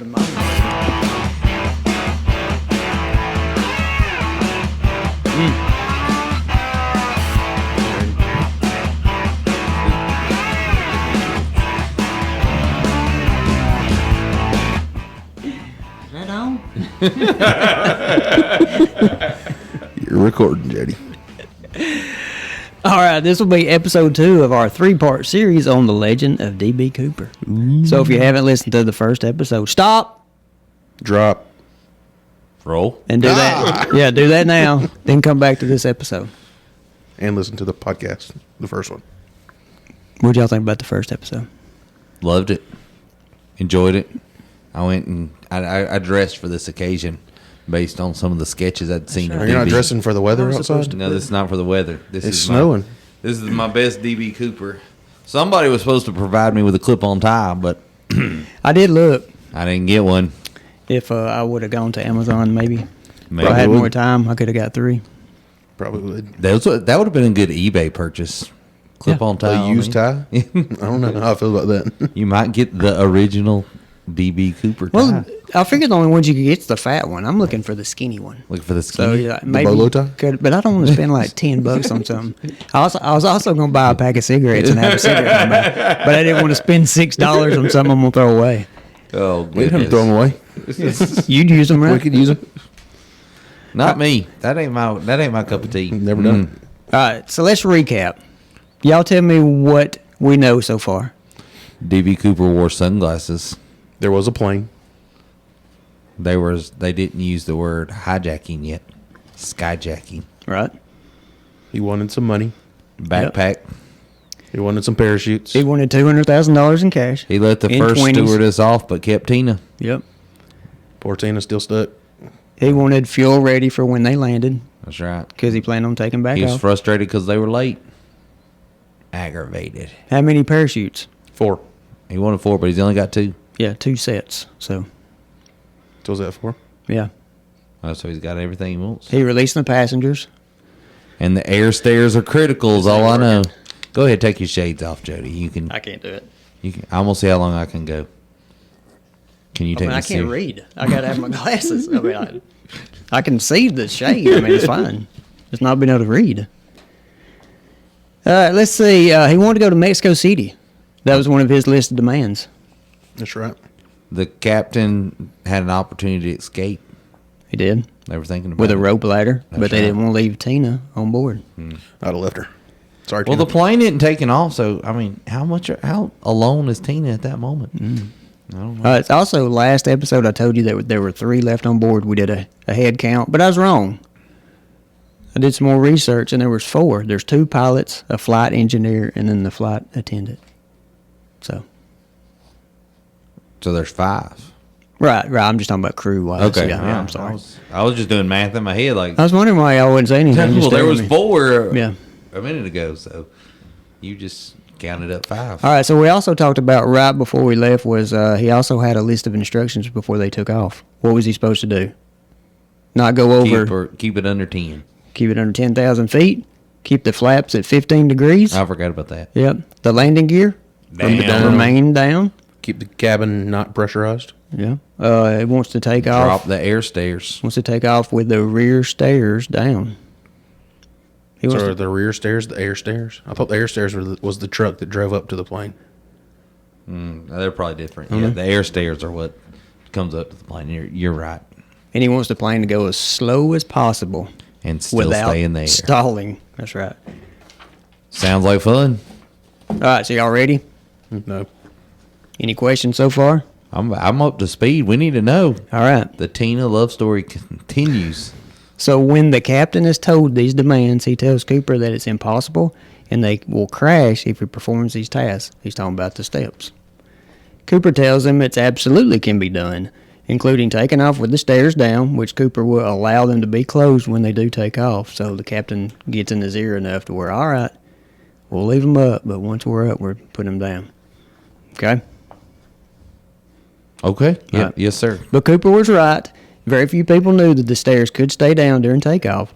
You're recording, Jody. All right, this will be episode 2 of our 3-part series on the legend of D.B. Cooper. Ooh. So if you haven't listened to the first episode, stop, drop, roll, and do that. Yeah, do that now. Then come back to this episode and listen to the podcast, the first one. What y'all think about the first episode? Loved it, enjoyed it. I went and I dressed for this occasion based on some of the sketches I'd seen. Are you not dressing for the weather outside? No, this is not for the weather. It's snowing. This is my best DB Cooper. Somebody was supposed to provide me with a clip-on tie, but I did look. I didn't get one. If I would have gone to Amazon, maybe. If I had more time, I could have got 3. Probably would. That would have been a good eBay purchase. Clip-on tie. A used tie? I don't know how I feel about that. You might get the original DB Cooper tie. Well, I figured the only ones you could get is the fat one. I'm looking for the skinny one. Looking for the skinny? So, yeah, maybe the bolo tie? But I don't want to spend like $10 on something. I was also going to buy a pack of cigarettes and have a cigarette in my mouth, but I didn't want to spend $6 on something I'm going to throw away. Oh, we didn't throw them away. You'd use them, right? We could use them. Not me. That ain't my cup of tea. Never done. All right, so let's recap. Y'all tell me what we know so far. DB Cooper wore sunglasses. There was a plane. They didn't use the word hijacking yet. Skyjacking. Right. He wanted some money. Backpack. Yep. He wanted some parachutes. He wanted $200,000 in cash. He let the first 20s. Stewardess off, but kept Tina. Yep. Poor Tina still stuck. He wanted fuel ready for when they landed. That's right. Because he planned on taking back off. He was frustrated because they were late. Aggravated. How many parachutes? 4. He wanted 4, but he's only got 2. Yeah, 2 sets. So was that 4? Yeah. Oh, so he's got everything he wants. He released the passengers. And the air stairs are critical is all I know. Go ahead, take your shades off, Jody. You can. I can't do it. You can. I'm gonna see how long I can go. Can you take? I can't read. I gotta have my glasses. I mean, I can see the shade. I mean, it's fine. Just not being able to read. Let's see. He wanted to go to Mexico City. That was one of his listed demands. That's right. The captain had an opportunity to escape. He did. They were thinking about with it. A rope ladder, That's but they didn't want to leave Tina on board. I'd have left her. Sorry, well, Tina. the plane didn't take off, so I mean, how alone is Tina at that moment? I don't know. It's also last episode I told you that there were 3 left on board. We did a head count, but I was wrong. I did some more research, and there was 4. There's 2 pilots, a flight engineer, and then the flight attendant. So there's 5. Right. I'm just talking about crew-wise. Okay. Yeah, I'm sorry. I was just doing math in my head. Like I was wondering why y'all wouldn't say anything. well, there was 4 yeah. a minute ago, so you just counted up 5. All right, so we also talked about right before we left was he also had a list of instructions before they took off. What was he supposed to do? Not go over... Keep it under 10. Keep it under 10,000 feet. Keep the flaps at 15 degrees. I forgot about that. Yep. The landing gear. Remain down. Keep the cabin not pressurized. Yeah. It wants to take off. Drop the air stairs. Wants to take off with the rear stairs down. So are the rear stairs the air stairs? I thought the air stairs was the truck that drove up to the plane. They're probably different. Yeah, the air stairs are what comes up to the plane. You're right. And he wants the plane to go as slow as possible. And still stay in the air. Stalling. That's right. Sounds like fun. All right, so y'all ready? No. Any questions so far? I'm up to speed. We need to know. All right. The Tina love story continues. So when the captain is told these demands, he tells Cooper that it's impossible and they will crash if he performs these tasks. He's talking about the steps. Cooper tells him it's absolutely can be done, including taking off with the stairs down, which Cooper will allow them to be closed when they do take off. So the captain gets in his ear enough to where, all right, we'll leave them up, but once we're up, we're putting them down. Okay? Okay. Yeah. Right. Yes, sir. But Cooper was right. Very few people knew that the stairs could stay down during takeoff.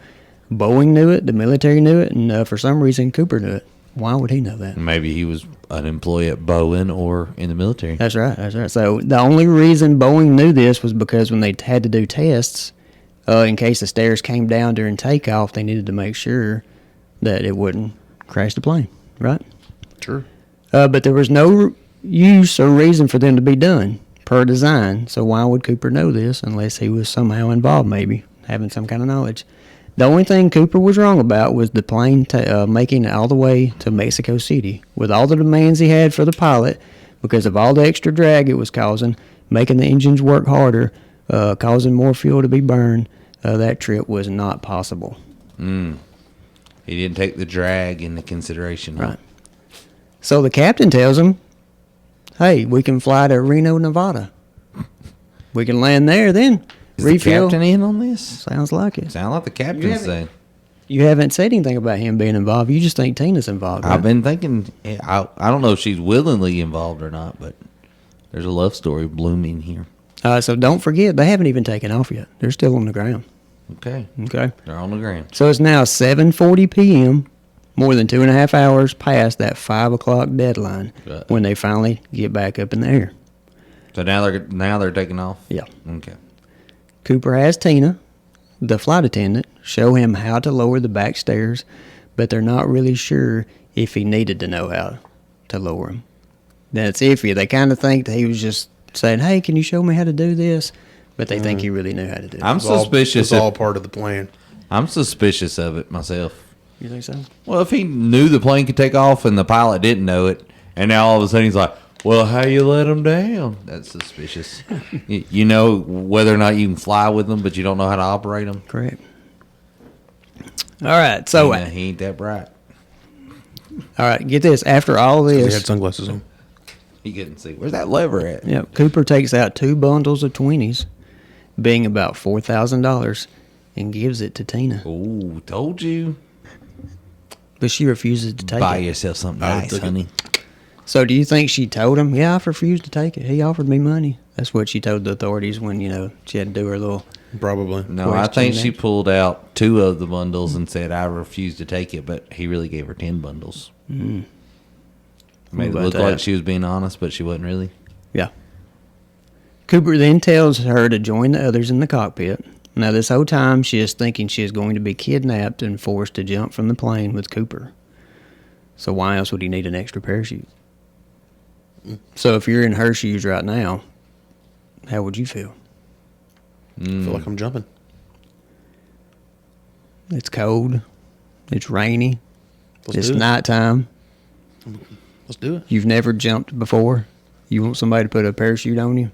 Boeing knew it, the military knew it, and for some reason Cooper knew it. Why would he know that? Maybe he was an employee at Boeing or in the military. That's right. That's right. So the only reason Boeing knew this was because when they had to do tests, in case the stairs came down during takeoff, they needed to make sure that it wouldn't crash the plane, right? Sure. But there was no use or reason for them to be done per design. So why would Cooper know this unless he was somehow involved, maybe having some kind of knowledge? The only thing Cooper was wrong about was the plane making it all the way to Mexico City with all the demands he had for the pilot because of all the extra drag it was causing, making the engines work harder, causing more fuel to be burned. That trip was not possible. He didn't take the drag into consideration. Right. So the captain tells him, hey, we can fly to Reno, Nevada. We can land there then. Is Refuel. the captain in on this? Sounds like it. Sound like the captain's saying. You haven't said anything about him being involved. You just think Tina's involved. Right? I've been thinking, I don't know if she's willingly involved or not, but there's a love story blooming here. So don't forget, they haven't even taken off yet. They're still on the ground. Okay. Okay. They're on the ground. So it's now 7:40 p.m., more than 2.5 hours past that 5 o'clock deadline when they finally get back up in the air. So now they're taking off? Yeah. Okay. Cooper has Tina, the flight attendant, show him how to lower the back stairs, but they're not really sure if he needed to know how to lower them. That's iffy. They kind of think that he was just saying, hey, can you show me how to do this? But they think he really knew how to do it. I'm suspicious. It's all part of the plan. I'm suspicious of it myself. You think so? Well, if he knew the plane could take off and the pilot didn't know it, and now all of a sudden he's like, well, how you let them down? That's suspicious. You know whether or not you can fly with them, but you don't know how to operate them? Correct. All right, so... he ain't that bright. All right, get this. After all He this... had sunglasses on. He couldn't see. Where's that lever at? Yep, Cooper takes out 2 bundles of 20s, being about $4,000, and gives it to Tina. Ooh, told you. But she refuses to take Buy it. yourself something I nice, took it. honey. So do you think she told him, yeah, I've refused to take it. He offered me money. That's what she told the authorities when, she had to do her little... Probably. No, I think she pulled out 2 of the bundles and said, I refuse to take it, but he really gave her 10 bundles. Made it look like she was being honest, but she wasn't really. Yeah. Cooper then tells her to join the others in the cockpit. Now, this whole time, she is thinking she is going to be kidnapped and forced to jump from the plane with Cooper. So why else would he need an extra parachute? So if you're in her shoes right now, how would you feel? I feel like I'm jumping. It's cold. It's rainy. Let's It's do it. nighttime. Let's do it. You've never jumped before. You want somebody to put a parachute on you?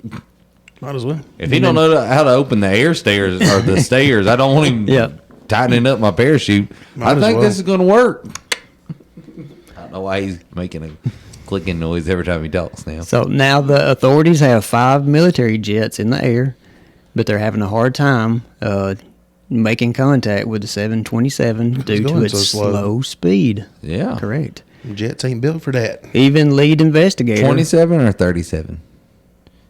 Might as well. If he don't know how to open the air stairs or the stairs, I don't want him tightening up my parachute. Might I as think well. this is going to work. I don't know why he's making a clicking noise every time he talks now. So now the authorities have 5 military jets in the air, but they're having a hard time making contact with the 727 due to going its so slow? slow speed. Yeah. Correct. Jets ain't built for that. Even lead investigator... 27 or 37?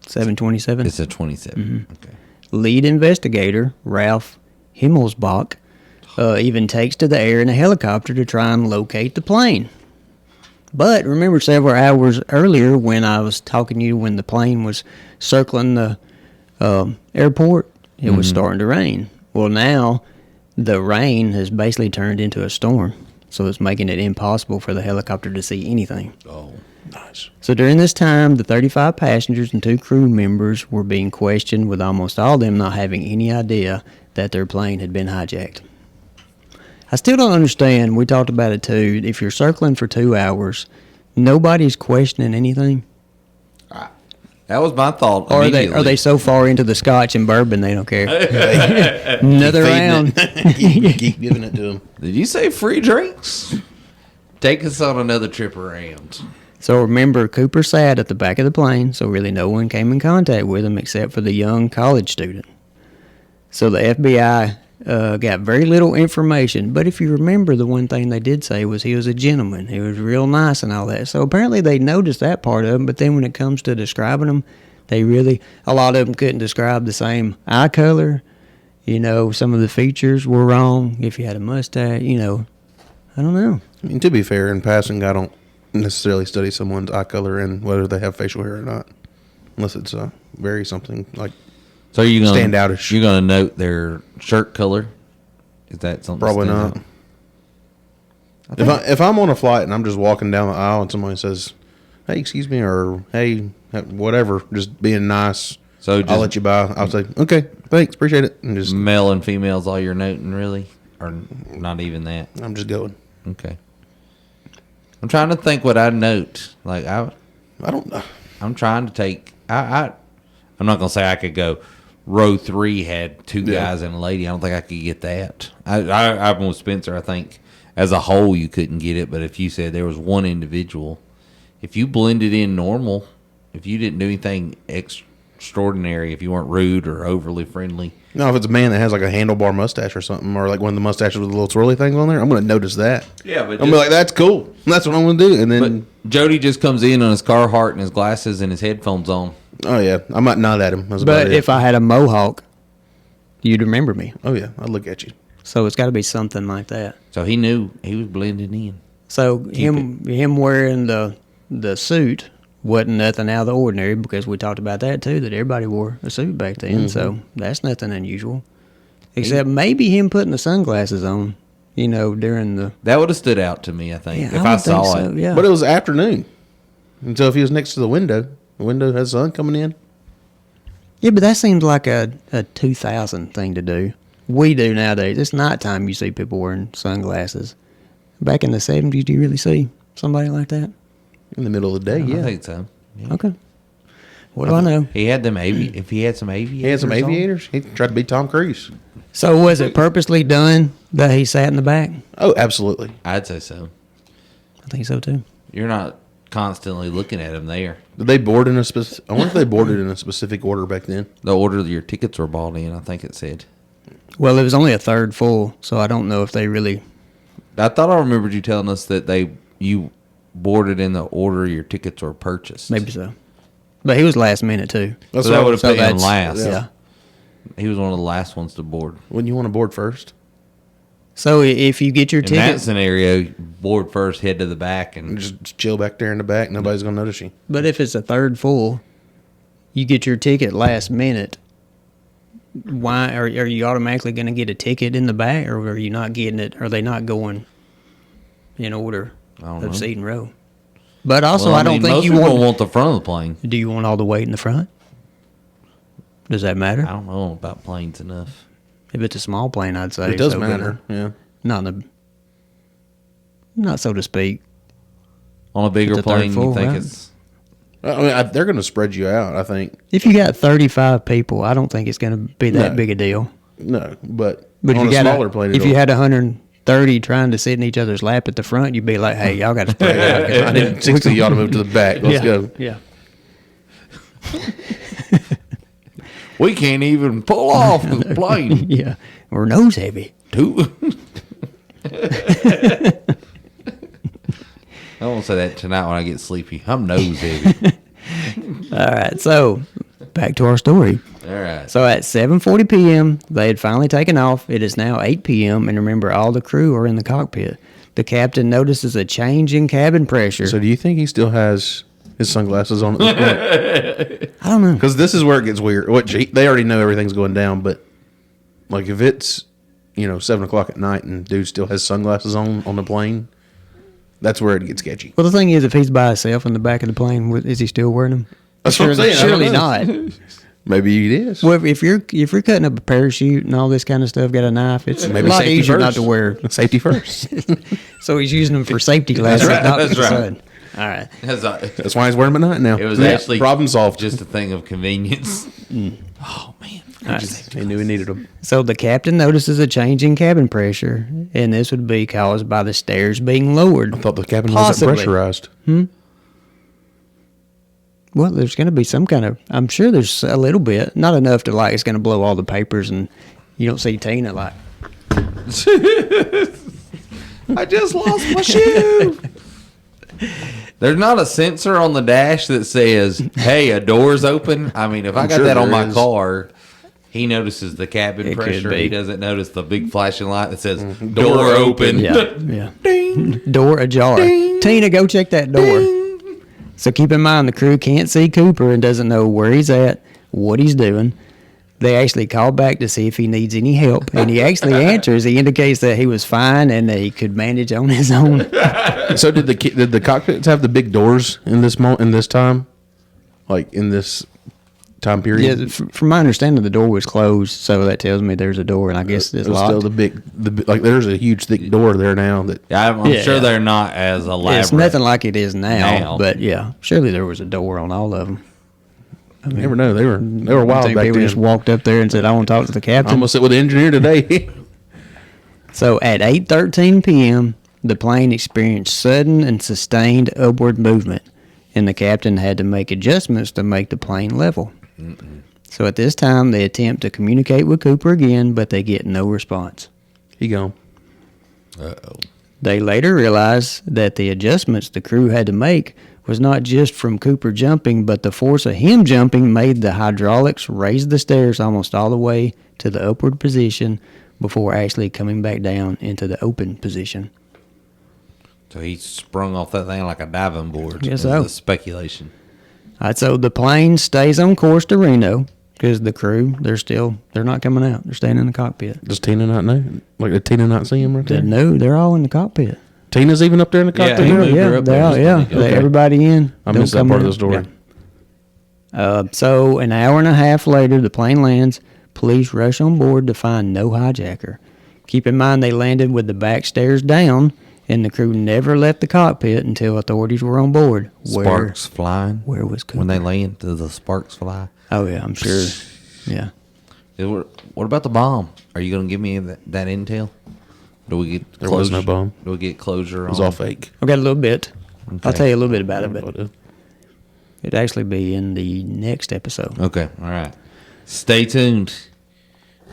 727. It's a 27. Okay. Lead investigator Ralph Himmelsbach even takes to the air in a helicopter to try and locate the plane. But remember several hours earlier when I was talking to you when the plane was circling the airport, it was starting to rain. Well, now the rain has basically turned into a storm, so it's making it impossible for the helicopter to see anything. Oh. Nice. So during this time, the 35 passengers and 2 crew members were being questioned, with almost all of them not having any idea that their plane had been hijacked. I still don't understand, we talked about it too, if you're circling for 2 hours, nobody's questioning anything? That was my thought. Or are they so far into the scotch and bourbon they don't care? Another round. Keep giving it to them. Did you say free drinks? Take us on another trip around. So remember, Cooper sat at the back of the plane, so really no one came in contact with him except for the young college student. So the FBI got very little information, but if you remember, the one thing they did say was he was a gentleman. He was real nice and all that. So apparently they noticed that part of him, but then when it comes to describing him, a lot of them couldn't describe the same eye color. Some of the features were wrong. If you had a mustache, I don't know. I mean, to be fair, in passing, I don't necessarily study someone's eye color and whether they have facial hair or not, unless it's very something like So you gonna stand outish. You're gonna note their shirt color. Is that something? Probably not. If I'm on a flight and I'm just walking down the aisle and somebody says, "Hey, excuse me," or "Hey, whatever," just being nice. So I'll let you by. I'll say, "Okay, thanks, appreciate it," and just male and females, all you're noting, really, or not even that. I'm just going. Okay. I'm trying to think what I note. Like I don't know. I'm trying to take. I'm not gonna say I could go. Row 3 had 2 guys and a lady. I don't think I could get that. I'm with Spencer. I think as a whole you couldn't get it, but if you said there was one individual, if you blended in normal, if you didn't do anything extraordinary, if you weren't rude or overly friendly. No, if it's a man that has like a handlebar mustache or something, or like one of the mustaches with the little swirly things on there, I'm going to notice that. Yeah, but I'm gonna be like, that's cool. That's what I'm going to do. And then Jody just comes in on his Carhartt and his glasses and his headphones on. Oh yeah, I might nod at him. But if I had a mohawk, you'd remember me. Oh yeah, I'd look at you. So it's got to be something like that. So he knew he was blending in. So him wearing the suit wasn't nothing out of the ordinary, because we talked about that too, that everybody wore a suit back then. Mm-hmm. So that's nothing unusual. Except maybe him putting the sunglasses on, during the... That would have stood out to me, I think, if I saw it. Yeah. But it was afternoon. And so if he was next to the window has sun coming in. Yeah, but that seems like a 2000 thing to do. We do nowadays. It's nighttime you see people wearing sunglasses. Back in the 70s, do you really see somebody like that? In the middle of the day, yeah. I think so. Yeah. Okay. What do I know? He had them if he had some aviators. He had some aviators. He tried to be Tom Cruise. So was it purposely done that he sat in the back? Oh, absolutely. I'd say so. I think so too. You're not constantly looking at him there. Did they board in a specific... I wonder if they boarded in a specific order back then. The order your tickets were bought in, I think it said. Well, it was only a third full, so I don't know if they really... I thought I remembered you telling us that you boarded in the order your tickets were purchased. Maybe so. But he was last minute too. So that would have put him last. Yeah. He was one of the last ones to board. Wouldn't you want to board first? So if you get your ticket... In that scenario, board first, head to the back. And just chill back there in the back. Nobody's going to notice you. But if it's a third full, you get your ticket last minute. Why are you automatically going to get a ticket in the back, or are you not getting it? Are they not going in order of seat and row? But also, I don't think most you people want the front of the plane. Do you want all the weight in the front? Does that matter? I don't know about planes enough. If it's a small plane, I'd say it does matter. Yeah, not so to speak. On a bigger plane, you think it's... I mean, they're going to spread you out, I think. If you got 35 people, I don't think it's going to be that big a deal. No, but on a smaller plane... If you had 130 trying to sit in each other's lap at the front, you'd be like, hey, y'all got to spread out. I need 60 y'all to move to the back. Let's go. Yeah. We can't even pull off the plane. Yeah. We're nose heavy. I won't say that tonight when I get sleepy. I'm nose heavy. All right. So, back to our story. All right. So, at 7:40 p.m., they had finally taken off. It is now 8 p.m., and remember, all the crew are in the cockpit. The captain notices a change in cabin pressure. So, do you think he still has his sunglasses on at this point? I don't know. Because this is where it gets weird. They already know everything's going down, but like if it's 7 o'clock at night and dude still has sunglasses on the plane, that's where it gets sketchy. Well, the thing is, if he's by himself in the back of the plane, is he still wearing them? That's what I'm saying. Surely not. Maybe he is. Well, if you're cutting up a parachute and all this kind of stuff, got a knife, it's maybe a lot easier not to wear. Safety first. So he's using them for safety glasses. That's right. All right. That's why he's wearing them at night now. It was actually problem solved. Just a thing of convenience. Oh man, he knew he needed them. So the captain notices a change in cabin pressure, and this would be caused by the stairs being lowered. I thought the cabin wasn't pressurized. Well, there's going to be some kind of... I'm sure there's a little bit. Not enough to it's going to blow all the papers and you don't see Tina I just lost my shoe. There's not a sensor on the dash that says, hey, a door's open. I mean, if I got that on my car, He notices the cabin It could pressure. be. He doesn't notice the big flashing light that says door open. Yeah. Door ajar. Tina, go check that door. So keep in mind, the crew can't see Cooper and doesn't know where he's at, what he's doing. They actually call back to see if he needs any help, and he actually answers. He indicates that he was fine and that he could manage on his own. So did the cockpits have the big doors in this time, like in this time period? Yeah, from my understanding, the door was closed, so that tells me there's a door, and I guess it's It was locked. still the big, like there's a huge thick door there now that Yeah, I'm Yeah, sure yeah. they're not as elaborate. It's nothing like it is now, Now. but yeah, surely there was a door on all of them. you never know. They were I wild think back people then. just walked up there and said, "I want to talk to the I'm captain." gonna sit with the engineer today. So at 8:13 p.m., the plane experienced sudden and sustained upward movement, and the captain had to make adjustments to make the plane level. So at this time, they attempt to communicate with Cooper again, but they get no response. He gone. Uh-oh. They later realize that the adjustments the crew had to make was not just from Cooper jumping, but the force of him jumping made the hydraulics raise the stairs almost all the way to the upward position before actually coming back down into the open position. So he sprung off that thing like a diving board. Guess is so. the speculation. All right, so the plane stays on course to Reno because the crew, they're not coming out. They're staying in the cockpit. Does Tina not know? Like, did Tina not see him right there? No, they're all in the cockpit. Tina's even up there in the cockpit. he now? moved her up they're there all, just yeah. when he goes. Okay. Everybody in. I Don't missed that come part of out. the story. Yeah. So an hour and a half later, the plane lands. Police rush on board to find no hijacker. Keep in mind they landed with the back stairs down, and the crew never left the cockpit until authorities were on board. Sparks flying. Where was Cooper? When they land, do the sparks fly? Oh yeah, I'm sure. Yeah. What about the bomb? Are you going to give me that intel? Do we get There was no bomb. Do we get closure? It was all fake. I got a little bit. Okay. I'll tell you a little bit about it, but But, it'd actually be in the next episode. Okay, all right. Stay tuned.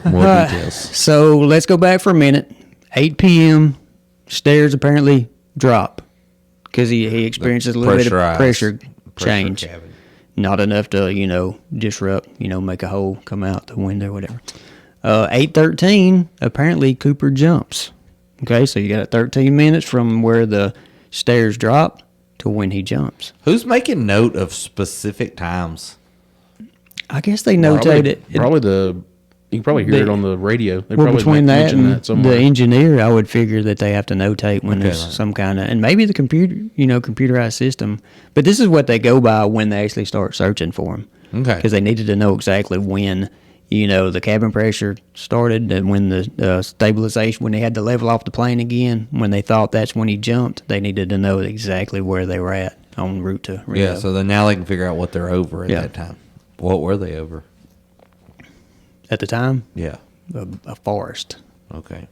More details. So let's go back for a minute. 8 p.m. Stairs apparently drop because he experiences a little bit of Pressurized pressure change. cabin. Not enough to disrupt, make a hole come out the window, whatever. 8:13. Apparently Cooper jumps. Okay, so you got 13 minutes from where the stairs drop to when he jumps. Who's making note of specific times? I guess they notate it. You can probably hear it on the radio. They Well, probably between that mention and somewhere. the engineer, I would figure that they have to notate when Okay, there's right. some kind of, and maybe the computer, computerized system. But this is what they go by when they actually start searching for him. Okay. Because they needed to know exactly when, the cabin pressure started and when the stabilization, when they had to level off the plane again, when they thought that's when he jumped, they needed to know exactly where they were at en route to Reno. Yeah, so then now they can figure out what they're over at Yeah. that time. What were they over? At the time, Yeah. a forest. Okay.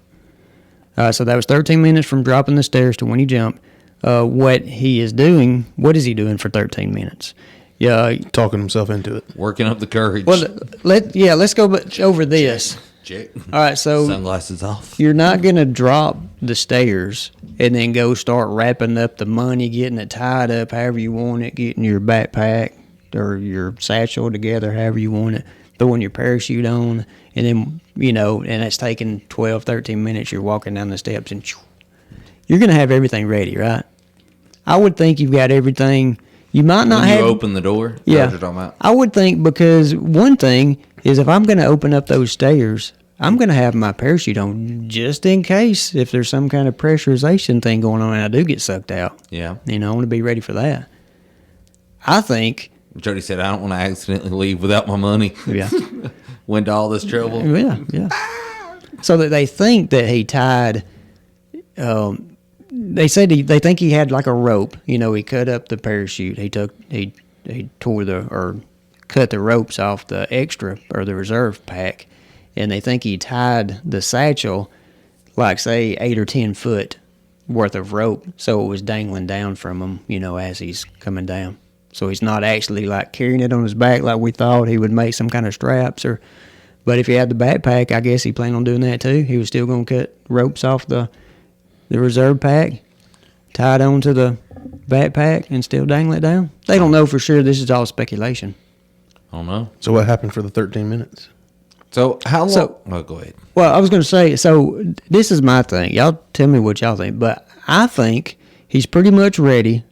So that was 13 minutes from dropping the stairs to when he jumped. What is he doing for 13 minutes? Yeah. talking himself into it. Working up the courage. Well, let's go over this. Check. All right, so Sunglasses off. you're not going to drop the stairs and then go start wrapping up the money, getting it tied up however you want it, getting your backpack or your satchel together however you want it, throwing your parachute on, and then, and it's taking 12, 13 minutes. You're walking down the steps and you're going to have everything ready, right? I would think you've got everything. You might not When have. you open the door? Is that Yeah. what you're talking about? I would think because one thing is if I'm going to open up those stairs, I'm going to have my parachute on just in case if there's some kind of pressurization thing going on and I do get sucked out. Yeah. I want to be ready for that. I think, Jody said, I don't want to accidentally leave without my money. yeah, Went to all this trouble. yeah. So that they think that he tied, they said they think he had like a rope. He cut up the parachute. He tore or cut the ropes off the extra or the reserve pack, and they think he tied the satchel like say 8 or 10 foot worth of rope, so it was dangling down from him, as he's coming down. So he's not actually like carrying it on his back like we thought he would make some kind of straps or. But if he had the backpack, I guess he planned on doing that too. He was still going to cut ropes off the reserve pack, tie it onto the backpack, and still dangle it down. They don't know for sure. This is all speculation. I don't know. So what happened for the 13 minutes? So how long? So- oh, go ahead. Well, I was going to say, so this is my thing. Y'all tell me what y'all think. But I think he's pretty much ready.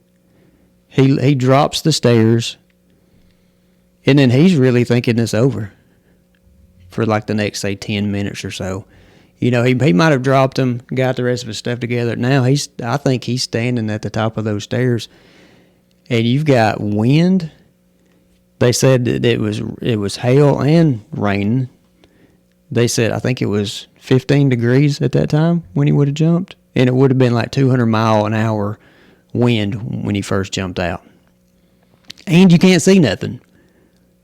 He drops the stairs, and then he's really thinking this over for like the next, say, 10 minutes or so. You know, he might have dropped them, got the rest of his stuff together. Now I think he's standing at the top of those stairs, and you've got wind. They said that it was hail and rain. They said, I think it was 15 degrees at that time when he would have jumped. And it would have been like 200-mile-an-hour wind when he first jumped out. And you can't see nothing.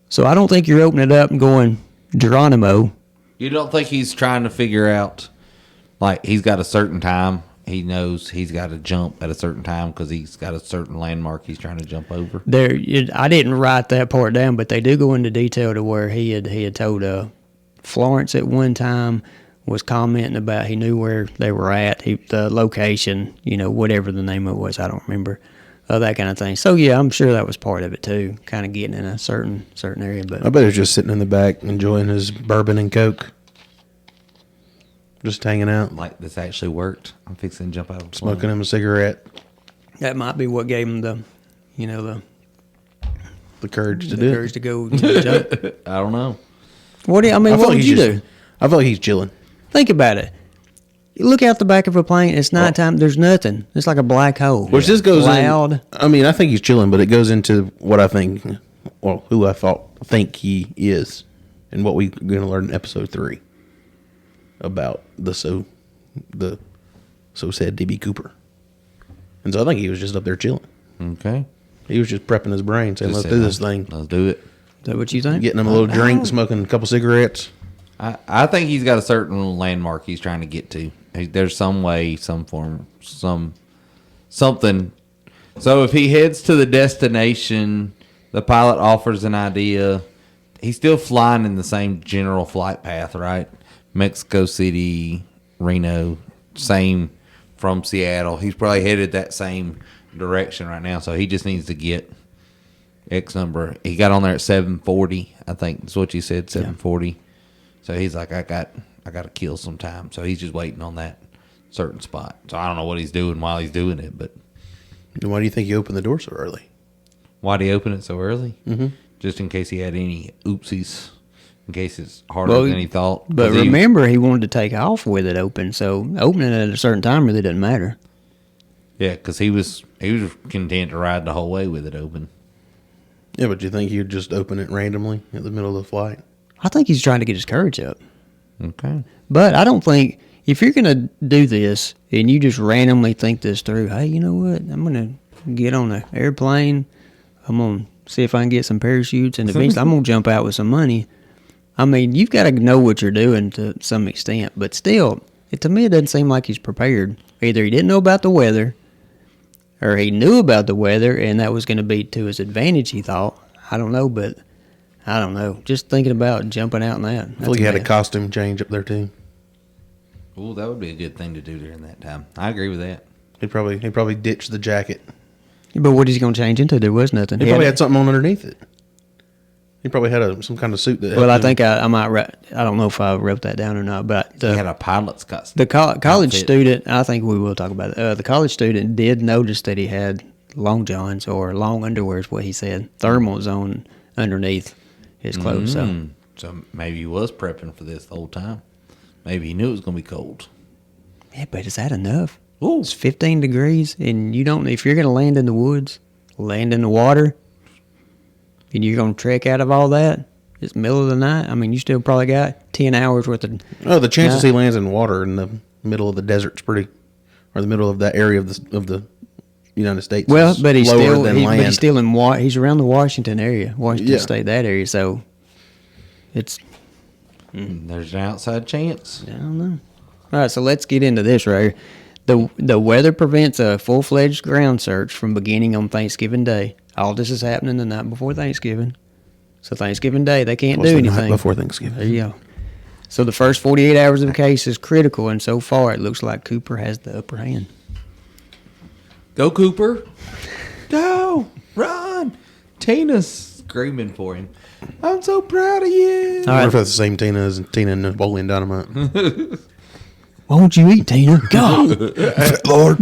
So I don't think you're opening it up and going, Geronimo. You don't think he's trying to figure out, like, he's got a certain time. He knows he's got to jump at a certain time because he's got a certain landmark he's trying to jump over? I didn't write that part down, but they do go into detail to where he had told Florence at one time, was commenting about he knew where they were at, the location, you know, whatever the name of it was, I don't remember, that kind of thing. So yeah, I'm sure that was part of it too, kind of getting in a certain area. But I bet he's just sitting in the back enjoying his bourbon and Coke, just hanging out, Like, this actually worked. I'm fixing to jump out of the smoking plane. him a cigarette. that might be what gave him the The courage to do courage it. to go jump. I don't know. What I feel what like would he's you just- do? I feel like he's chilling. Think about it. You look out the back of a plane. It's nighttime. There's nothing. It's like a black hole. Which this goes loud. in. I mean, I think he's chilling, but it goes into what I think, well, who I think he is, and what we're going to learn in episode 3 about the so said DB Cooper. And so I think he was just up there chilling. Okay. He was just prepping his brain, saying, Just "Let's do this thing." Let's do it. Is that what you think? Getting him a little drink, smoking a couple cigarettes. I think he's got a certain landmark he's trying to get to. There's some way, some form, something. So if he heads to the destination, the pilot offers an idea. He's still flying in the same general flight path, right? Mexico City, Reno, same from Seattle. He's probably headed that same direction right now. So he just needs to get X number. He got on there at 7:40. I think that's what you said, 7:40. So he's like, I got to kill some time. So he's just waiting on that certain spot. So I don't know what he's doing while he's doing it, but And why do you think he opened the door so early? why'd he open it so early? Mm-hmm. Just in case he had any oopsies, in case it's harder than he thought. But 'Cause remember, he wanted to take off with it open, so opening it at a certain time really doesn't matter. Yeah, because he was content to ride the whole way with it open. Yeah, but you think he'd just open it randomly at the middle of the flight? I think he's trying to get his courage up. Okay. But I don't think, if you're going to do this and you just randomly think this through, hey, you know what? I'm going to get on an airplane. I'm going to see if I can get some parachutes, and eventually I'm going to jump out with some money. I mean, you've got to know what you're doing to some extent. But still, to me, it doesn't seem like he's prepared. Either he didn't know about the weather, or he knew about the weather, and that was going to be to his advantage, he thought. I don't know, but I don't know. Just thinking about jumping out in that. I feel like he had a costume change up there too. Ooh, that would be a good thing to do during that time. I agree with that. He probably ditched the jacket. But what is he going to change into? There was nothing. He probably had something on underneath it. He probably had some kind of suit that. Well, I helped him. think I might write. I don't know if I wrote that down or not, but He had a pilot's costume. the college outfit. student, I think we will talk about it. The college student did notice that he had long johns or long underwear, is what he said. Thermals on underneath his clothes. So maybe he was prepping for this the whole time. Maybe he knew it was going to be cold. Yeah, but is that enough? Ooh. It's 15 degrees, and you don't. If you're going to land in the woods, land in the water, and you're going to trek out of all that, it's middle of the night. I mean, you still probably got 10 hours worth of. Oh, the chances he lands in water in the middle of the desert's pretty, or the middle of that area of the United States. Well, is but he's lower still than land. he's still in he's around the Washington area, Washington Yeah. State, that area. So it's There's an outside chance. I don't know. All right, so let's get into this right here. The weather prevents a full-fledged ground search from beginning on Thanksgiving Day. All this is happening the night before Thanksgiving. So Thanksgiving Day, they can't What's do the night anything. before Thanksgiving? There you go. So the first 48 hours of the case is critical, and so far it looks like Cooper has the upper hand. Go, Cooper. Go. Run. Tina's screaming for him. I'm so proud of you. I wonder if that's the same Tina as Tina and Napoleon Dynamite. Why won't you eat, Tina? Go, Lord.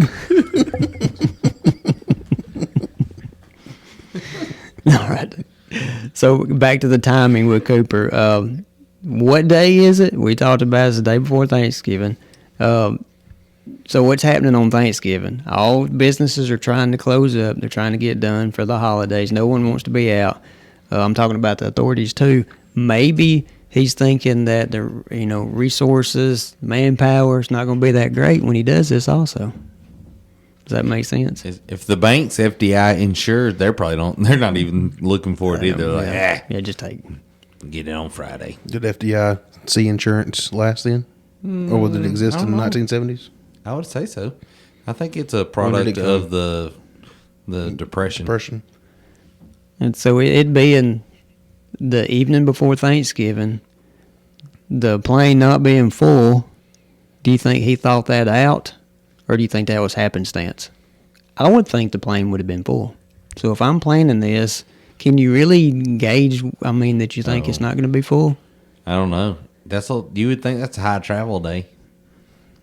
All right. So back to the timing with Cooper. What day is it? We talked about it's the day before Thanksgiving. So what's happening on Thanksgiving? All businesses are trying to close up. They're trying to get done for the holidays. No one wants to be out. I'm talking about the authorities too. Maybe he's thinking that the resources, manpower is not going to be that great when he does this also. Does that make sense? If the bank's FDI insured, they're not even looking for it either. Yeah, just take get it on Friday. Did FDIC insurance last then? Or would it exist in the 1970s? I would say so. I think it's a product of the Depression. And so it'd be in the evening before Thanksgiving, the plane not being full. Do you think he thought that out, or do you think that was happenstance? I would think the plane would have been full. So if I'm planning this, can you really gauge, that you think it's not going to be full? I don't know. You would think that's a high travel day.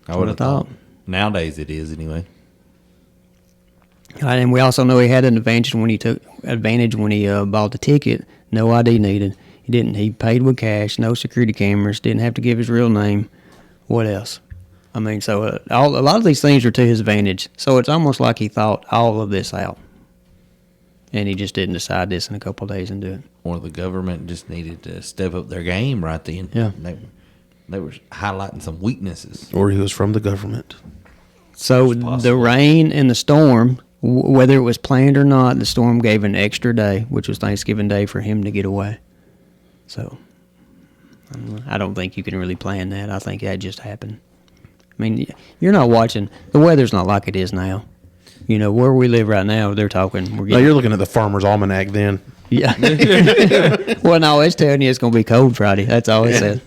I would have thought. Nowadays it is anyway. Right, and we also know he had an advantage when he bought the ticket. No ID needed. He paid with cash, no security cameras, didn't have to give his real name. What else? So a lot of these things are to his advantage. So it's almost like he thought all of this out. And he just didn't decide this in a couple of days and do it. Or the government just needed to step up their game right then. Yeah. They were highlighting some weaknesses. Or he was from the government. So the rain and the storm, whether it was planned or not, the storm gave an extra day, which was Thanksgiving Day, for him to get away. So I don't think you can really plan that. I think that just happened. You're not watching. The weather's not like it is now. Where we live right now, they're talking. No, you're looking at the Farmer's Almanac then. Yeah. Well, no, it's telling you it's going to be cold Friday. That's all it says.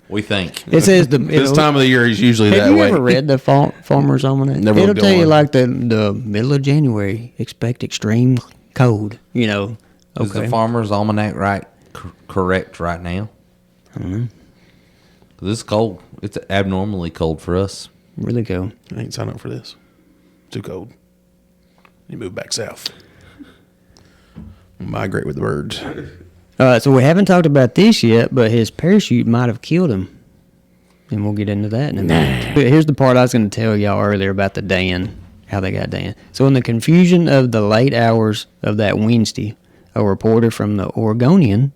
We think. It says this time of the year is usually that way. Have you ever read the Farmer's Almanac? Never. It'll tell you like the middle of January, expect extreme cold. Okay. Is the Farmer's Almanac correct right now? I don't know. This is cold. It's abnormally cold for us. Really cold. I ain't signed up for this. Too cold. You move back south. Migrate with the birds. So we haven't talked about this yet, but his parachute might have killed him. And we'll get into that in a minute. But here's the part I was going to tell y'all earlier about the Dan, how they got Dan. So in the confusion of the late hours of that Wednesday, a reporter from the Oregonian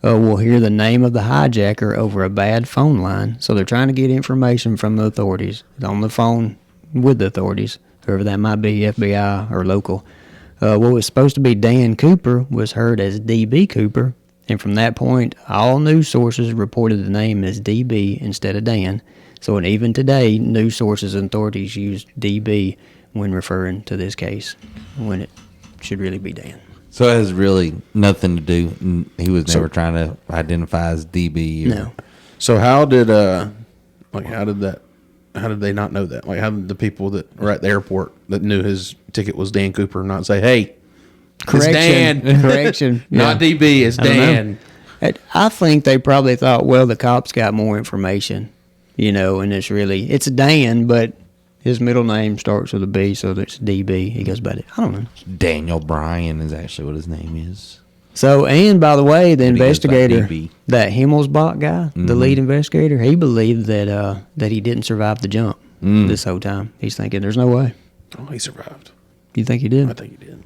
will hear the name of the hijacker over a bad phone line. So they're trying to get information from the authorities. On the phone with the authorities, whoever that might be, FBI or local. What was supposed to be Dan Cooper was heard as DB Cooper, and from that point, all news sources reported the name as DB instead of Dan. So even today, news sources and authorities use DB when referring to this case, when it should really be Dan. So it has really nothing to do. He was never trying to identify as DB. No. So how did they not know that? Like, how did the people that were at the airport that knew his ticket was Dan Cooper not say, "Hey, Correction. it's Dan. Correction. Not Yeah. DB, it's I don't Dan." I think they probably thought, well, the cops got more information, and it's Dan, but his middle name starts with a B, so it's DB. He goes by it. I don't know. Daniel Bryan is actually what his name is. So, and by the way, the But he goes by investigator, DB. that Himmelsbach guy, the lead investigator, he believed that he didn't survive the jump this whole time. He's thinking, there's no way. Oh, he survived. You think he did? I think he did.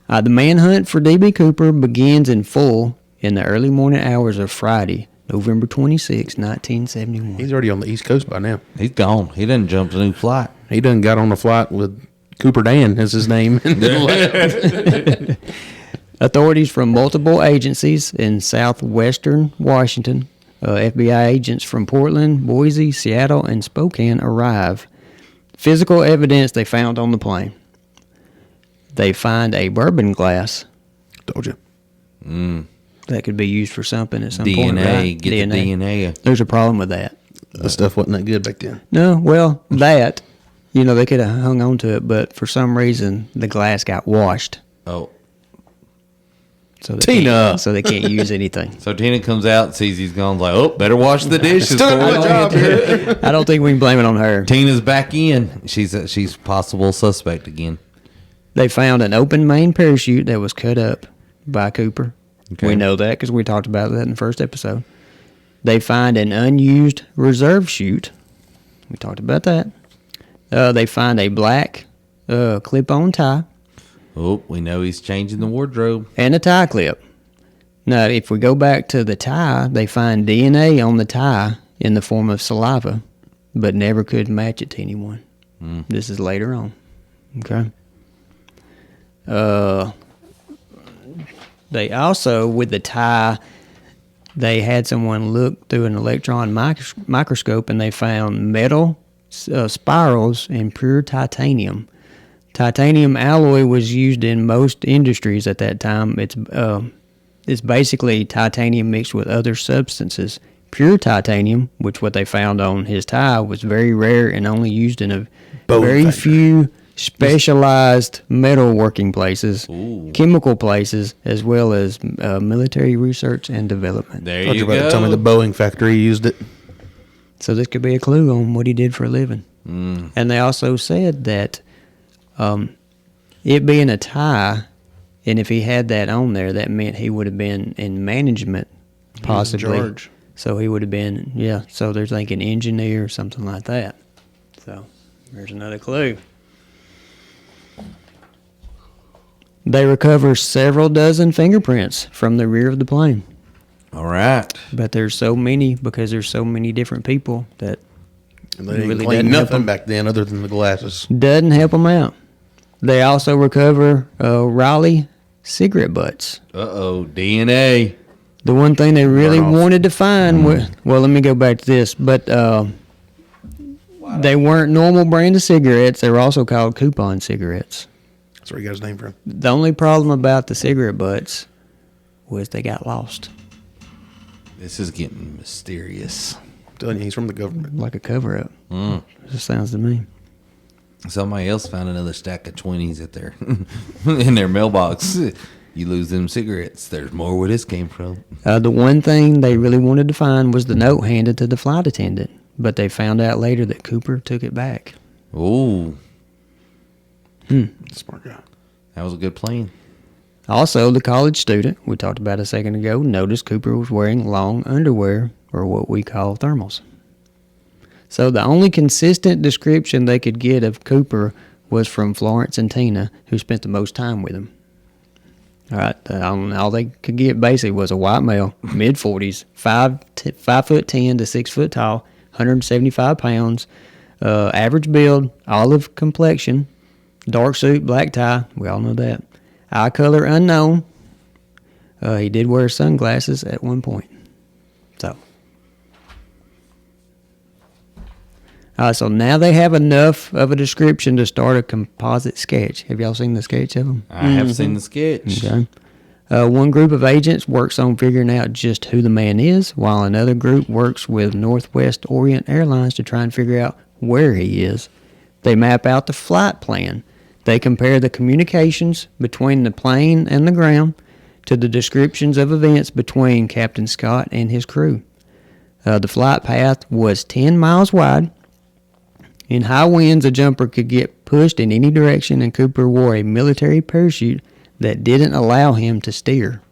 The manhunt for DB Cooper begins in full in the early morning hours of Friday, November 26, 1971. He's already on the East Coast by now. He's gone. He didn't jump a new flight. He done got on a flight with Cooper Dan as his name. And then left. Authorities from multiple agencies in southwestern Washington, FBI agents from Portland, Boise, Seattle, and Spokane arrive. Physical evidence they found on the plane. They find a bourbon glass. Told you. That could be used for something at some point. DNA. Right? Get the DNA. There's a problem with that. The stuff wasn't that good back then. No, well, they could have hung on to it, but for some reason, the glass got washed. Oh. So they Tina. so they can't use anything. So Tina comes out, sees he's gone, like, oh, better wash the dishes. Still for my it. job here. I don't think we can blame it on her. Tina's back in. She's possible suspect again. They found an open main parachute that was cut up by Cooper. Okay. We know that because we talked about that in the first episode. They find an unused reserve chute. We talked about that. They find a black clip-on tie Oh, we know he's changing the wardrobe. and a tie clip. Now, if we go back to the tie, they find DNA on the tie in the form of saliva, but never could match it to anyone. This is later on. Okay. They also, with the tie, they had someone look through an electron microscope and they found metal spirals in pure titanium. Titanium alloy was used in most industries at that time. It's basically titanium mixed with other substances. Pure titanium, which what they found on his tie, was very rare and only used in a very factory. few specialized metal working places, Ooh. chemical places, as well as military research and development. There Thought you you were about to go. tell me the Boeing factory used it. So this could be a clue on what he did for a living. And they also said that it being a tie, and if he had that on there, that meant he would have been in management, possibly. charge. So he would have been, yeah. So they're thinking engineer or something like that. So there's another clue. They recover several dozen fingerprints from the rear of the plane. All right. But there's so many because there's so many different people that And they didn't Really claim doesn't help nothing them. back then other than the glasses. doesn't help them out. They also recover Raleigh cigarette butts. Uh-oh, DNA. The one thing they really Burn off. wanted to find was, well, let me go back to this, but they weren't normal brand of cigarettes. They were also called coupon cigarettes. That's where he got his name from. The only problem about the cigarette butts was they got lost, This is getting mysterious. I'm telling you, he's from the government. like a cover-up. Just sounds to me. Somebody else found another stack of 20s at their in their mailbox. You lose them cigarettes. There's more where this came from. The one thing they really wanted to find was the note handed to the flight attendant, but they found out later that Cooper took it back. Ooh, Smart guy. that was a good plane. Also, the college student we talked about a second ago noticed Cooper was wearing long underwear, or what we call thermals. So the only consistent description they could get of Cooper was from Florence and Tina, who spent the most time with him. All right, all they could get basically was a white male, mid-40s, 5'10" to 6 foot tall, 175 pounds, average build, olive complexion, dark suit, black tie. We all know that. Eye color unknown. He did wear sunglasses at one point. So now they have enough of a description to start a composite sketch. Have y'all seen the sketch of them? I have seen the sketch. Okay. One group of agents works on figuring out just who the man is, while another group works with Northwest Orient Airlines to try and figure out where he is. They map out the flight plan. They compare the communications between the plane and the ground to the descriptions of events between Captain Scott and his crew. The flight path was 10 miles wide. In high winds, a jumper could get pushed in any direction, and Cooper wore a military parachute that didn't allow him to steer.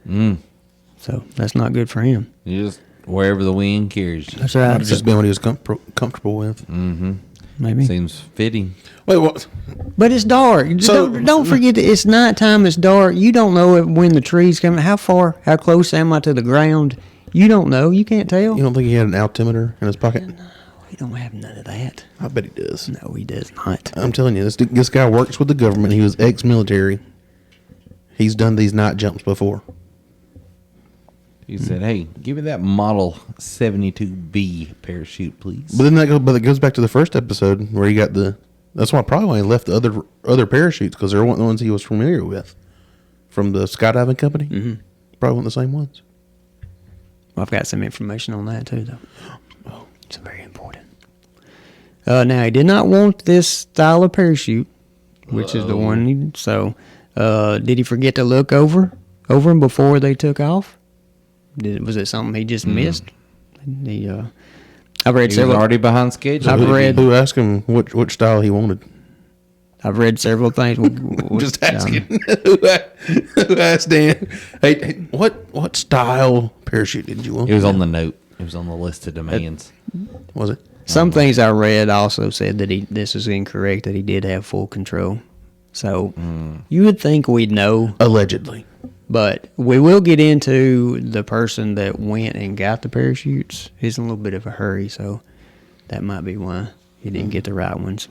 So that's not good for him. You just wherever the wind carries you. That's Might right. have just been what he was comfortable with. Maybe. Seems fitting. Wait, what? But it's dark. So- don't forget that it's nighttime. It's dark. You don't know when the trees come. How how close am I to the ground? You don't know. You can't tell. You don't think he had an altimeter in his pocket? We don't have none of that. I bet he does. No, he does not. I'm telling you, this guy works with the government. He was ex-military. He's done these night jumps before. He said, "Hey, give me that Model 72B parachute, please." But then it goes back to the first episode where he got the. That's why probably why he left the other parachutes, because they weren't the ones he was familiar with from the skydiving company. Mm-hmm. Probably weren't the same ones. I've got some information on that too, though. Oh, it's very important. Now he did not want this style of parachute, which is the one. So, did he forget to look over over him before they took off? Was it something he just missed? I've read He was several. already behind schedule. I've read. Who asked him which style he wanted? I've read several things. Just asking. Who asked Dan? Hey, what style parachute did you want? It was on the note. It was on the list of demands. Was it? Some things I read also said that this is incorrect, that he did have full control. So you would think we'd know, Allegedly. but we will get into the person that went and got the parachutes. He's in a little bit of a hurry, so that might be why he didn't get the right ones.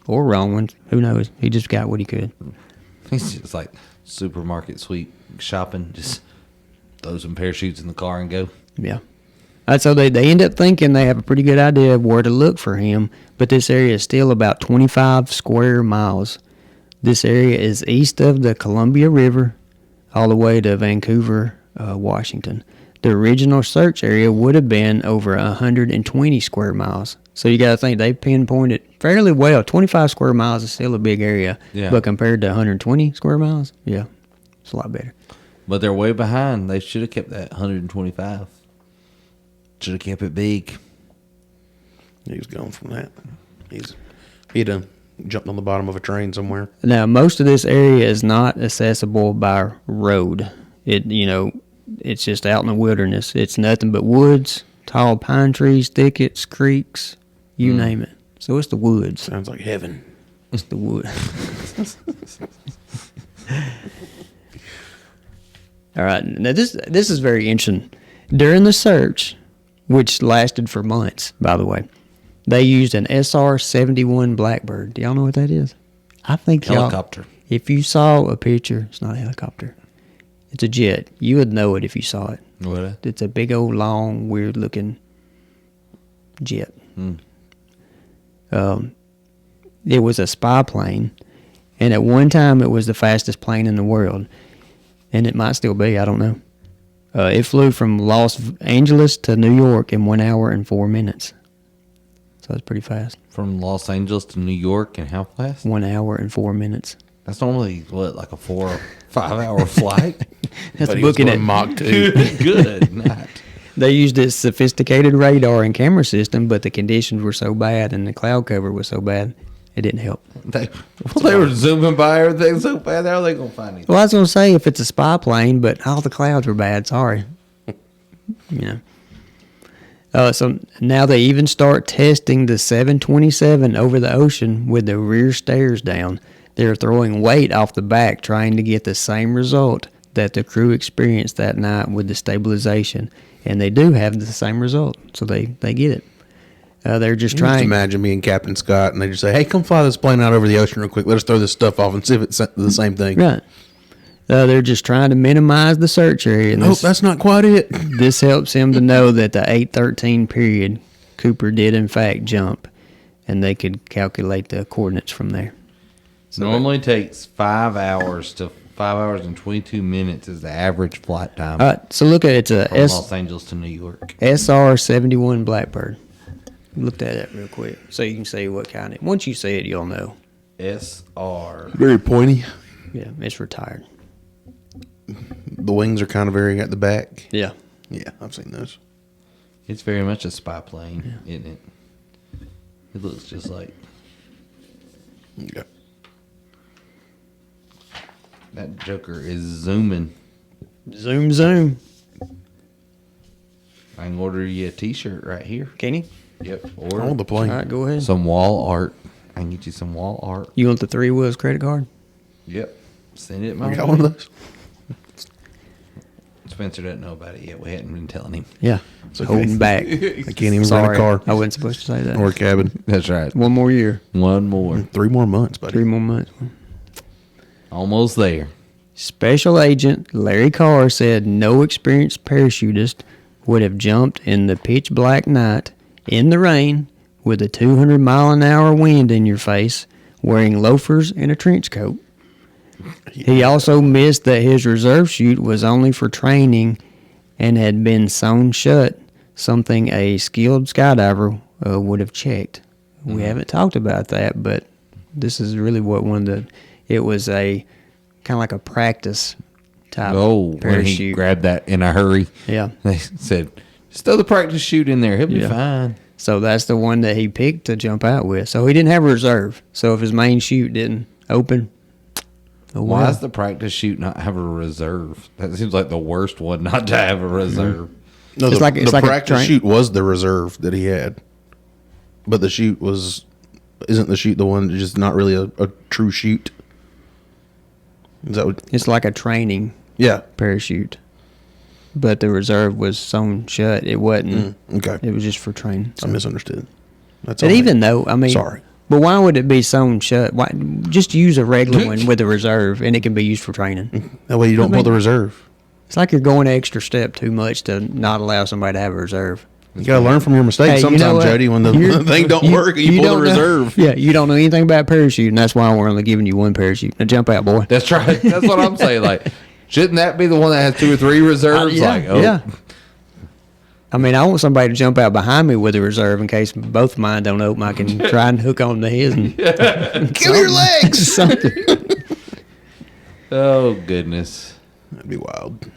Or wrong ones. Who knows? He just got what he could. He's just like supermarket sweep shopping. Just throw some parachutes in the car and go. Yeah. So they end up thinking they have a pretty good idea of where to look for him, but this area is still about 25 square miles. This area is east of the Columbia River all the way to Vancouver, Washington. The original search area would have been over 120 square miles. So you got to think they pinpointed fairly well. 25 square miles is still a big area, Yeah. but compared to 120 square miles, yeah, it's a lot better. But they're way behind. They should have kept that 125. Should have kept it big. He was gone from that. He'd jumped on the bottom of a train somewhere. Now, most of this area is not accessible by road. It's just out in the wilderness. It's nothing but woods, tall pine trees, thickets, creeks, you name it. So it's the woods. Sounds like heaven. It's the woods. All right. Now, this is very interesting. During the search, which lasted for months, by the way, they used an SR-71 Blackbird. Do y'all know what that is? I think Helicopter. If you saw a picture, it's not a helicopter. It's a jet. You would know it if you saw it. What? It's a big old, long, weird-looking jet. It was a spy plane, and at one time it was the fastest plane in the world, and it might still be. I don't know. It flew from Los Angeles to New York in 1 hour and 4 minutes. So it's pretty fast. From Los Angeles to New York, and how fast? 1 hour and 4 minutes. That's normally like a 4 or 5 hour flight. That's But he was booking going it. Mach 2. Good night. They used this sophisticated radar and camera system, but the conditions were so bad and the cloud cover was so bad, it didn't help. They were zooming by everything so fast. How are they gonna find anything? Well, I was going to say if it's a spy plane, but all the clouds were bad. Sorry. So now they even start testing the 727 over the ocean with the rear stairs down. They're throwing weight off the back, trying to get the same result that the crew experienced that night with the stabilization. And they do have the same result, so they get it. They're just Just trying. imagine being Captain Scott and they just say, hey, come fly this plane out over the ocean real quick. Let us throw this stuff off and see if it's the same thing. Right. They're just trying to minimize the search area. And Nope, that's not quite it. this helps him to know that the 8:13 period, Cooper did in fact jump, and they could calculate the coordinates from there. Normally takes 5 hours to 5 hours and 22 minutes is the average flight time All right, so look at it. It's from a Los Angeles to New York. SR-71 Blackbird. Look at that real quick so you can see what kind of. Once you see it, you'll know. SR. Very pointy. Yeah, it's retired. The wings are kind of very at the back. Yeah. Yeah, I've seen those. It's very much a spy plane, isn't it? It looks just like Yeah. that Joker is zooming. Zoom, zoom. I can order you a T-shirt right here. Can you? Yep. I Or want the plane. All right, go ahead. some wall art. I can get you some wall art. You want the 3 Wheels credit card? Yep. Send it my You got way. one of those? Spencer doesn't know about it yet. We hadn't been telling him. Yeah. It's okay. Holding back. I can't even rent Sorry, a car I wasn't supposed to say that. or a cabin. That's right. One more year. One more. 3 more months, buddy. 3 more months. Almost there. Special Agent Larry Carr said no experienced parachutist would have jumped in the pitch black night in the rain with a 200-mile-an-hour wind in your face, wearing loafers and a trench coat. He also missed that his reserve chute was only for training and had been sewn shut, something a skilled skydiver would have checked. We haven't talked about that, but this is really what it was a kind of like a practice type Oh, when he parachute. grabbed that in a hurry. Yeah. They said, just throw the practice chute in there. He'll be fine. So that's the one that he picked to jump out with. So he didn't have a reserve. So if his main chute didn't open, Why does the practice chute not have a reserve? That seems like the worst one not to have a reserve. No, It's the, like- it's the like a practice train- chute was the reserve that he had, but the chute isn't the chute the one that's just not really a true chute. Is that what? It's like a training Yeah. parachute. But the reserve was sewn shut. It wasn't. Okay. It was just for training. I misunderstood. That's And all even though, I mean, Sorry. But why would it be sewn shut? Why just use a regular one with a reserve, and it can be used for training? That way you don't pull the reserve. It's like you're going an extra step too much to not allow somebody to have a reserve. You gotta learn from your mistakes Hey, you sometimes, know what? Jody. When the You're- thing don't work, you pull the don't know- reserve. Yeah, you don't know anything about parachute, and that's why we're only giving you one parachute. Now jump out, boy. That's right. That's what I'm saying. Like, shouldn't that be the one that has 2 or 3 reserves? Yeah. I mean, I want somebody to jump out behind me with a reserve in case both of mine don't open. I can try and hook on to his and Give me your legs. something. Oh, goodness. That'd be wild.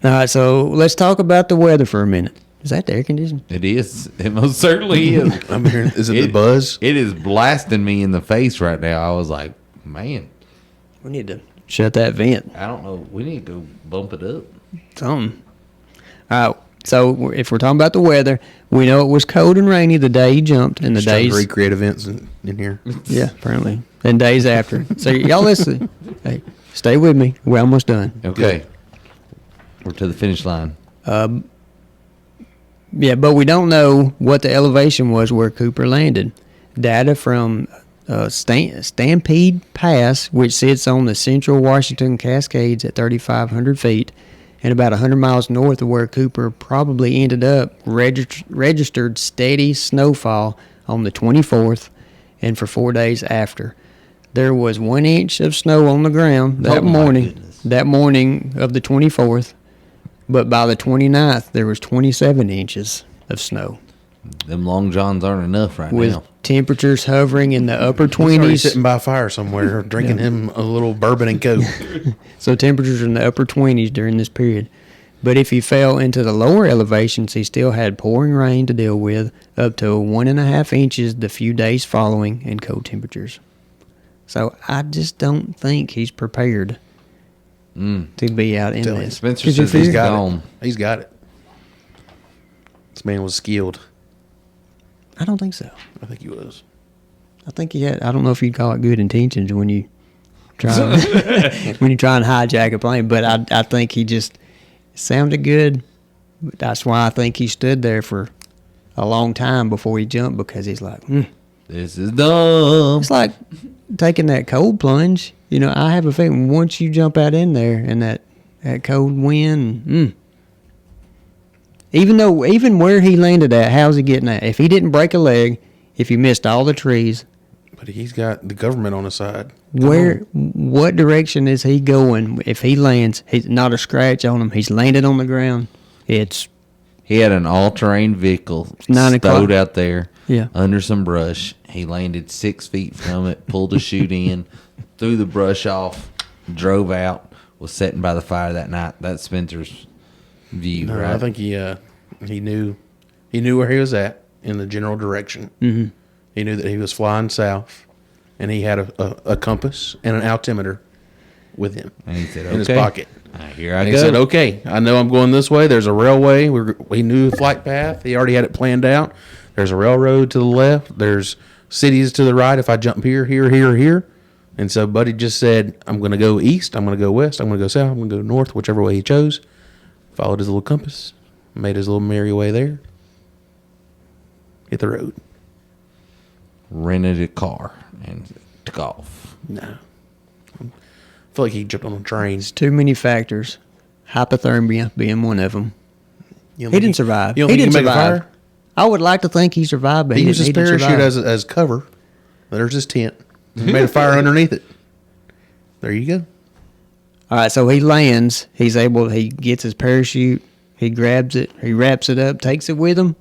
All right, so let's talk about the weather for a minute. Is that the air conditioner? It is. It most certainly is. I'm hearing. Is it the buzz? It is blasting me in the face right now. I was like, man, We need to shut that vent. I don't know. We need to go bump it up. Something. All right. So if we're talking about the weather, we know it was cold and rainy the day he jumped, and the Just trying to days. recreate events in here. Yeah, apparently, and days after. So y'all listen. Hey, stay with me. We're almost done. Okay. We're to the finish line. Yeah, but we don't know what the elevation was where Cooper landed. Data from Stampede Pass, which sits on the central Washington Cascades at 3,500 feet, and about 100 miles north of where Cooper probably ended up, registered steady snowfall on the 24th and for 4 days after. There was 1 inch of snow on the ground that Oh, my morning. goodness. That morning of the 24th, but by the 29th, there was 27 inches of snow, Them long johns aren't enough right with now. temperatures hovering in the upper He's already 20s. sitting by a fire somewhere, drinking him a little bourbon and coke. So temperatures in the upper 20s during this period. But if he fell into the lower elevations, he still had pouring rain to deal with, up to 1.5 inches the few days following, and cold temperatures. So I just don't think he's prepared to be out in Tell this. Spencer Could you says he's figure- got gone. it. He's got it. This man was skilled. I don't think so. I think he was. I think he had. I don't know if you'd call it good intentions when you try when you try and hijack a plane, but I think he just sounded good. But that's why I think he stood there for a long time before he jumped, because he's like, This is dumb. it's like taking that cold plunge. You know, I have a feeling once you jump out in there and that cold wind, even where he landed at, how's he getting at? If he didn't break a leg, if he missed all the trees, But he's got the government on his side. what direction is he going? If he lands, he's not a scratch on him. He's landed on the ground. It's He had an all-terrain vehicle 9 o'clock. stowed out there Yeah. under some brush. He landed 6 feet from it, pulled a chute in, threw the brush off, drove out, was sitting by the fire that night. That's Spencer's view, No, right? I think he knew where he was at in the general direction. Mm-hmm. He knew that he was flying south, and he had a compass and an altimeter with him And he said, in his "Okay, pocket. here I And he go." said, "Okay, I know I'm going this way. There's a railway. He knew the flight path. He already had it planned out. There's a railroad to the left. There's cities to the right. If I jump here, here, here, here." And so Buddy just said, "I'm going to go east. I'm going to go west. I'm going to go south. I'm going to go north, whichever way he chose." Followed his little compass, made his little merry way there. Hit the road. Rented a car and took off. No. I feel like he jumped on a train. too many factors. Hypothermia being one of them. You don't He think didn't survive. You don't He think didn't he can make a survive. fire? I would like to think he survived, but He he used his didn't parachute survive. as cover. There's his tent. He made a fire underneath it. There you go. All right, so he lands. He gets his parachute. He grabs it. He wraps it up, takes it with him,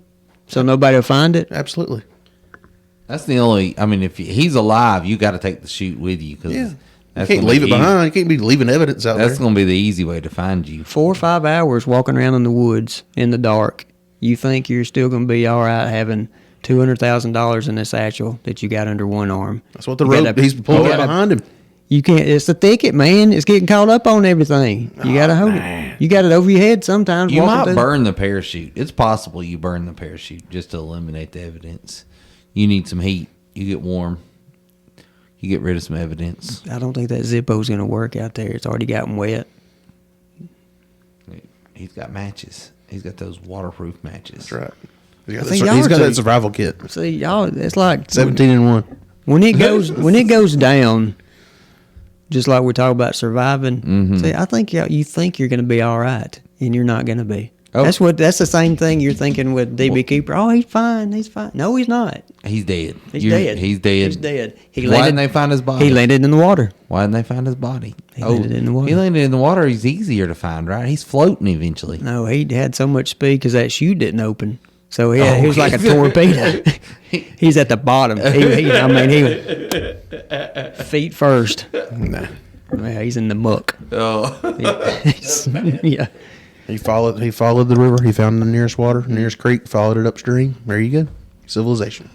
so nobody will find it. Absolutely. That's the only. I mean, if he's alive, you got to take the chute with you because Yeah. You can't leave it behind. You can't be leaving evidence out there. That's going to be the easy way to find you. 4 or 5 hours walking around in the woods in the dark. You think you're still going to be all right having $200,000 in this satchel that you got under one arm. That's what the rope he's pulling up behind him. You can't. It's the thicket, man. It's getting caught up on everything. You got to hold it. You got it over your head sometimes. You might burn the parachute. It's possible you burn the parachute just to eliminate the evidence. You need some heat. You get warm. You get rid of some evidence. I don't think that Zippo's going to work out there. It's already gotten wet. He's got matches. He's got those waterproof matches. That's right. He's y'all got are that survival kit. See, y'all, it's like 17-1. when it goes down. Just like we talk about surviving. Mm-hmm. See, I think you think you're going to be all right, and you're not going to be. Oh. That's the same thing you're thinking with DB Cooper. Oh, he's fine. He's fine. No, he's not. He's dead. He's dead. He's dead. He's dead. Why didn't they find his body? He landed in the water. Why didn't they find his body? He landed in the water. He landed in the water. He's easier to find, right? He's floating eventually. No, he had so much speed because that chute didn't open. So he was like a torpedo. He's at the bottom. He feet first. Nah. Yeah, he's in the muck. Oh. Yeah. He followed the river. He found the nearest water, nearest creek, followed it upstream. There you go. Civilization.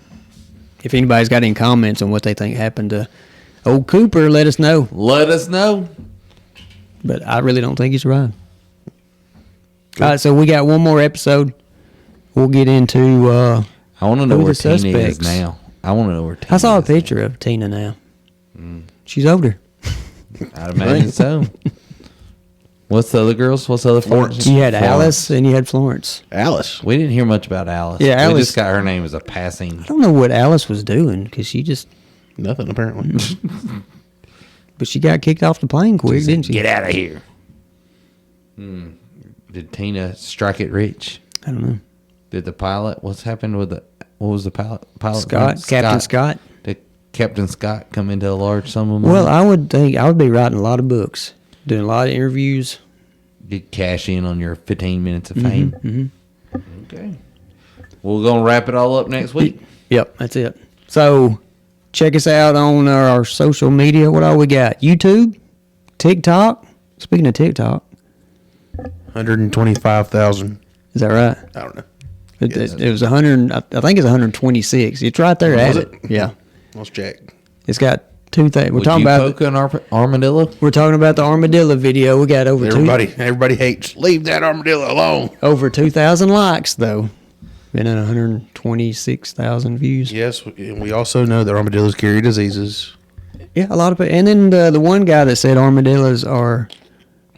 If anybody's got any comments on what they think happened to old Cooper, let us know. Let us know. But I really don't think he survived. All right, so we got one more episode. We'll get into I want to know who where the Tina is suspects. now. I want to know where Tina I saw a is picture of Tina now. She's older. now. I'd imagine so. What's the other girls? What's the other Florence. You had Florence. Alice and you had Florence. Alice. We didn't hear much about Alice. Yeah, We Alice- just got her name as a passing. I don't know what Alice was doing because she just, Nothing, apparently. but she got kicked off the plane quick, didn't she? Get out of here. Did Tina strike it rich? I don't know. Did the pilot? What's happened with the? What was the pilot? Scott, Captain Scott. Did Captain Scott come into a large sum of money? Well, I would think I would be writing a lot of books, doing a lot of interviews. Did cash in on your 15 minutes of fame? Mm-hmm. Okay. We're gonna wrap it all up next week. Yep, that's it. So check us out on our social media. What all we got? YouTube, TikTok. Speaking of TikTok, 125,000. is that right? I don't know. It was 100. I think it's 126. It's right there at Was it. Yeah, Let's check. it's got 2 things. We're Would talking you about. poke an armadillo? We're talking about the armadillo video. We got over Everybody hates. Leave that armadillo alone. over 2,000 likes though, and then 126,000 views. Yes, and we also know that armadillos carry diseases. Yeah, a lot of people. And then the one guy that said armadillos are,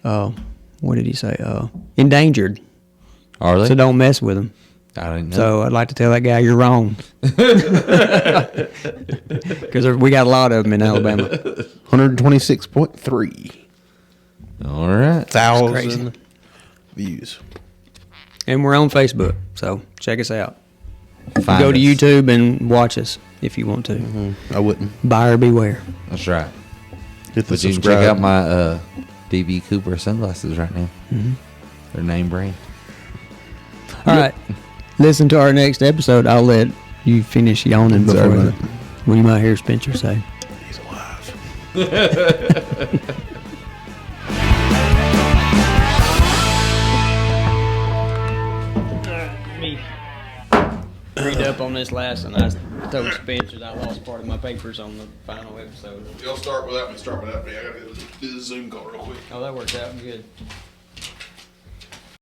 what did he say? Endangered. Are they? So don't mess with them. I didn't know. So I'd like to tell that guy you're wrong. Because we got a lot of them in Alabama. 126.3 All right. thousand views. And we're on Facebook, so check us out. Find Go to us. YouTube and watch us if you want to. I wouldn't. Buyer beware. That's right. Hit the But you can subscribe. check out my DB Cooper sunglasses right now. They're name brand. All right. Listen to our next episode. I'll let you finish yawning Sorry before about what you might hear Spencer say. He's alive. Read up on this last one. I told Spencer that I lost part of my papers on the final episode. Y'all start without me. I gotta do the Zoom call real quick. Oh, that worked out good.